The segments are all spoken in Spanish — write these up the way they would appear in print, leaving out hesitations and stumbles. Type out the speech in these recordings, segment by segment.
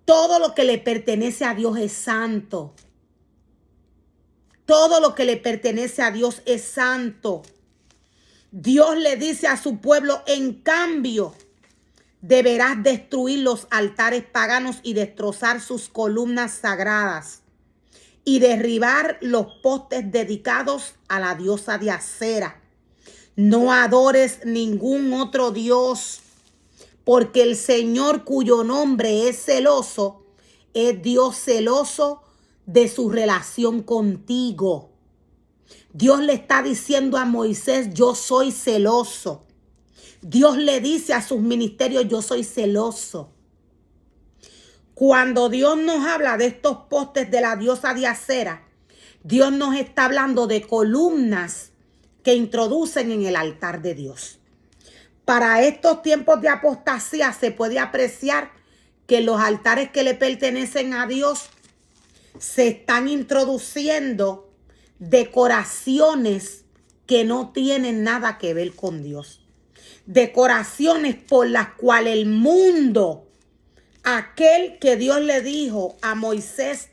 Todo lo que le pertenece a Dios es santo. Todo lo que le pertenece a Dios es santo. Dios le dice a su pueblo, en cambio, deberás destruir los altares paganos y destrozar sus columnas sagradas y derribar los postes dedicados a la diosa de Acera. No adores ningún otro Dios, porque el Señor, cuyo nombre es celoso, es Dios celoso de su relación contigo. Dios le está diciendo a Moisés, yo soy celoso. Dios le dice a sus ministerios, yo soy celoso. Cuando Dios nos habla de estos postes de la diosa de Acera, Dios nos está hablando de columnas que introducen en el altar de Dios. Para estos tiempos de apostasía se puede apreciar que los altares que le pertenecen a Dios se están introduciendo decoraciones que no tienen nada que ver con Dios. Decoraciones por las cuales el mundo, aquel que Dios le dijo a Moisés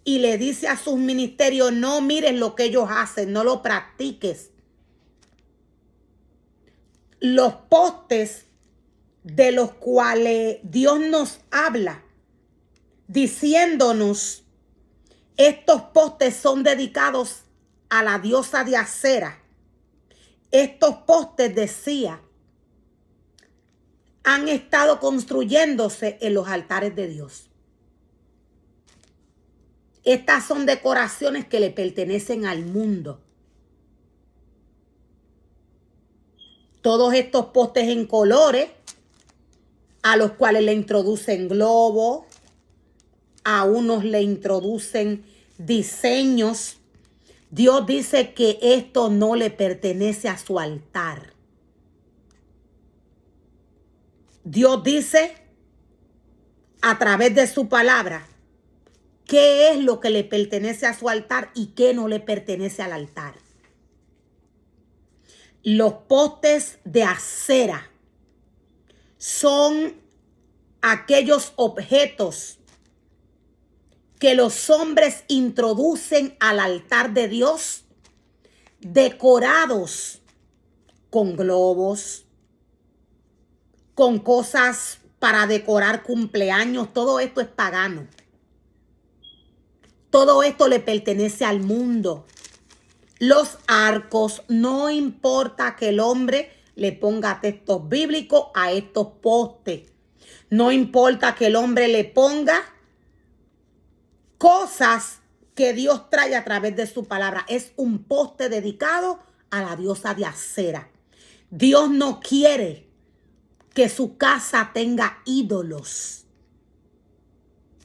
y le dice a sus ministerios, no mires lo que ellos hacen, no lo practiques. Los postes de los cuales Dios nos habla, diciéndonos, estos postes son dedicados a la diosa de Acera. Estos postes, decía, han estado construyéndose en los altares de Dios. Estas son decoraciones que le pertenecen al mundo. Todos estos postes en colores, a los cuales le introducen globos, a unos le introducen diseños. Dios dice que esto no le pertenece a su altar. Dios dice a través de su palabra qué es lo que le pertenece a su altar y qué no le pertenece al altar. Los postes de Acera son aquellos objetos que los hombres introducen al altar de Dios, decorados con globos, con cosas para decorar cumpleaños. Todo esto es pagano. Todo esto le pertenece al mundo. Los arcos, no importa que el hombre le ponga textos bíblicos a estos postes. No importa que el hombre le ponga cosas que Dios trae a través de su palabra. Es un poste dedicado a la diosa de Acera. Dios no quiere que su casa tenga ídolos.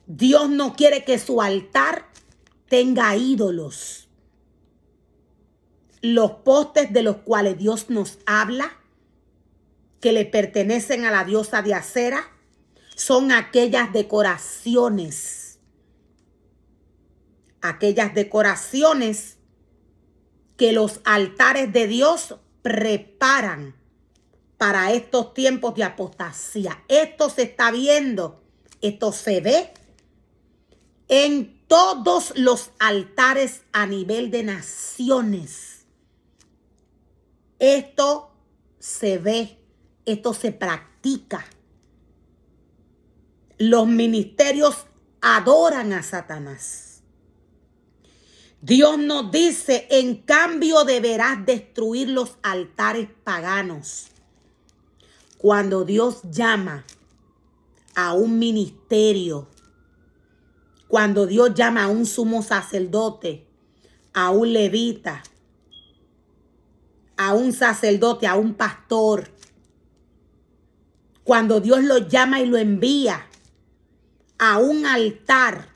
Dios no quiere que su altar tenga ídolos. Los postes de los cuales Dios nos habla, que le pertenecen a la diosa de Acera, son aquellas decoraciones. Aquellas decoraciones que los altares de Dios preparan para estos tiempos de apostasía. Esto se está viendo, esto se ve en todos los altares a nivel de naciones. Esto se ve, esto se practica. Los ministerios adoran a Satanás. Dios nos dice, en cambio deberás destruir los altares paganos. Cuando Dios llama a un ministerio, cuando Dios llama a un sumo sacerdote, a un levita, a un sacerdote, a un pastor, cuando Dios lo llama y lo envía a un altar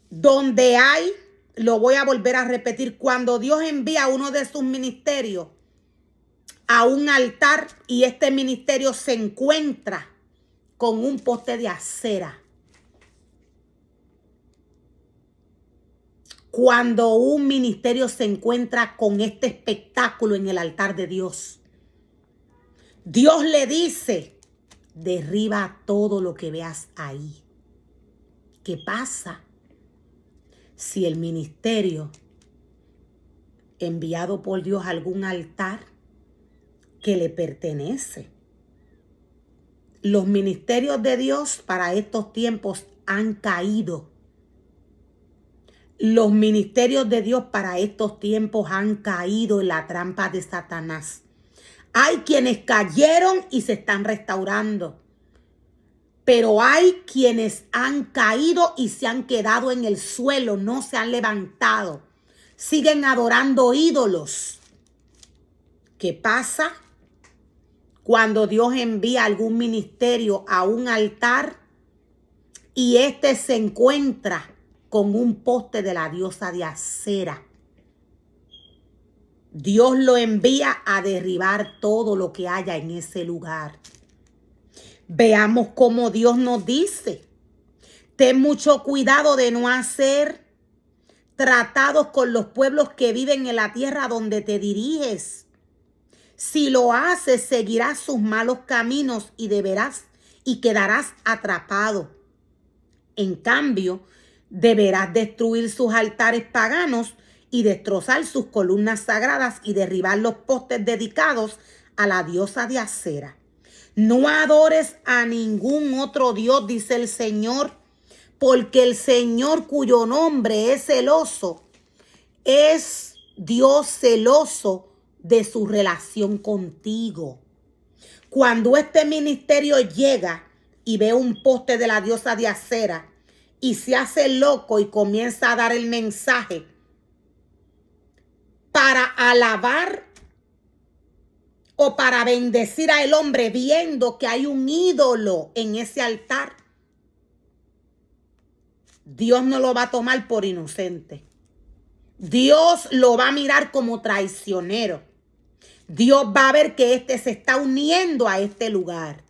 donde hay, lo voy a volver a repetir, cuando Dios envía a uno de sus ministerios a un altar y este ministerio se encuentra con un poste de acera. Cuando un ministerio se encuentra con este espectáculo en el altar de Dios, Dios le dice derriba todo lo que veas ahí. ¿Qué pasa si el ministerio enviado por Dios a algún altar que le pertenece? Los ministerios de Dios para estos tiempos han caído. Los ministerios de Dios para estos tiempos han caído en la trampa de Satanás. Hay quienes cayeron y se están restaurando. Pero hay quienes han caído y se han quedado en el suelo, no se han levantado. Siguen adorando ídolos. ¿Qué pasa cuando Dios envía algún ministerio a un altar y éste se encuentra con un poste de la diosa de Acera? Dios lo envía a derribar todo lo que haya en ese lugar. Veamos cómo Dios nos dice: ten mucho cuidado de no hacer tratados con los pueblos que viven en la tierra donde te diriges. Si lo haces, seguirás sus malos caminos y quedarás atrapado. En cambio, deberás destruir sus altares paganos y destrozar sus columnas sagradas y derribar los postes dedicados a la diosa de Acera. No adores a ningún otro Dios, dice el Señor, porque el Señor, cuyo nombre es celoso, es Dios celoso de su relación contigo. Cuando este ministerio llega y ve un poste de la diosa de Acera y se hace loco y comienza a dar el mensaje para alabar o para bendecir a el hombre, viendo que hay un ídolo en ese altar, Dios no lo va a tomar por inocente. Dios lo va a mirar como traicionero. Dios va a ver que éste se está uniendo a este lugar.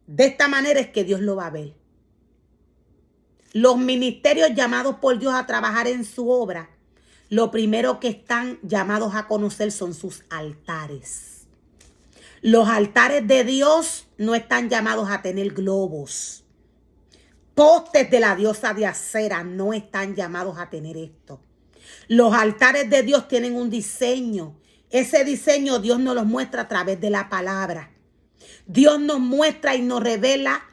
De esta manera es que Dios lo va a ver. Los ministerios llamados por Dios a trabajar en su obra, lo primero que están llamados a conocer son sus altares. Los altares de Dios no están llamados a tener globos. Postes de la diosa de Acera no están llamados a tener esto. Los altares de Dios tienen un diseño. Ese diseño Dios nos lo muestra a través de la palabra. Dios nos muestra y nos revela.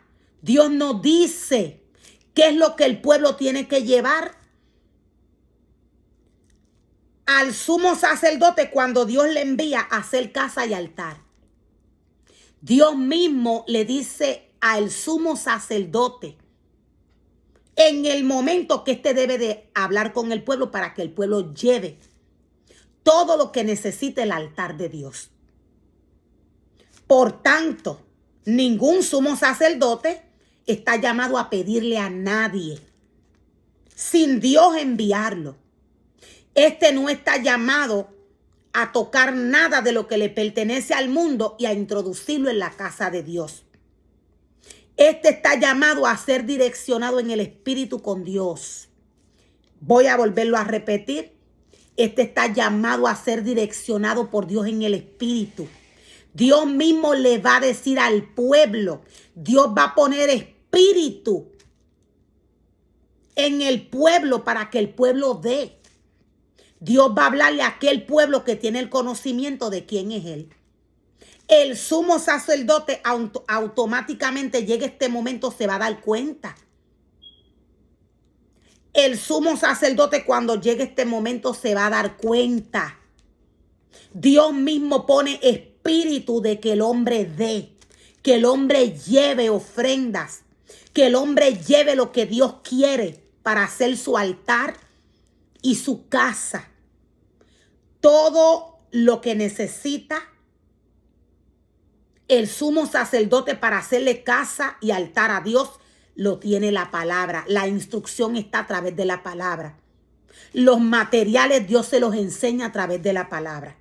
Dios nos dice qué es lo que el pueblo tiene que llevar al sumo sacerdote cuando Dios le envía a hacer casa y altar. Dios mismo le dice al sumo sacerdote en el momento que éste debe de hablar con el pueblo para que el pueblo lleve todo lo que necesite el altar de Dios. Por tanto, ningún sumo sacerdote está llamado a pedirle a nadie sin Dios enviarlo. Este no está llamado a tocar nada de lo que le pertenece al mundo y a introducirlo en la casa de Dios. Este está llamado a ser direccionado en el Espíritu con Dios. Voy a volverlo a repetir. Este está llamado a ser direccionado por Dios en el Espíritu. Dios mismo le va a decir al pueblo. Dios va a poner espíritu en el pueblo para que el pueblo dé. Dios va a hablarle a aquel pueblo que tiene el conocimiento de quién es Él. El sumo sacerdote automáticamente llega este momento, se va a dar cuenta. El sumo sacerdote cuando llegue este momento se va a dar cuenta. Dios mismo pone espíritu de que el hombre dé, que el hombre lleve ofrendas, que el hombre lleve lo que Dios quiere para hacer su altar y su casa. Todo lo que necesita el sumo sacerdote para hacerle casa y altar a Dios lo tiene la palabra. La instrucción está a través de la palabra. Los materiales Dios se los enseña a través de la palabra.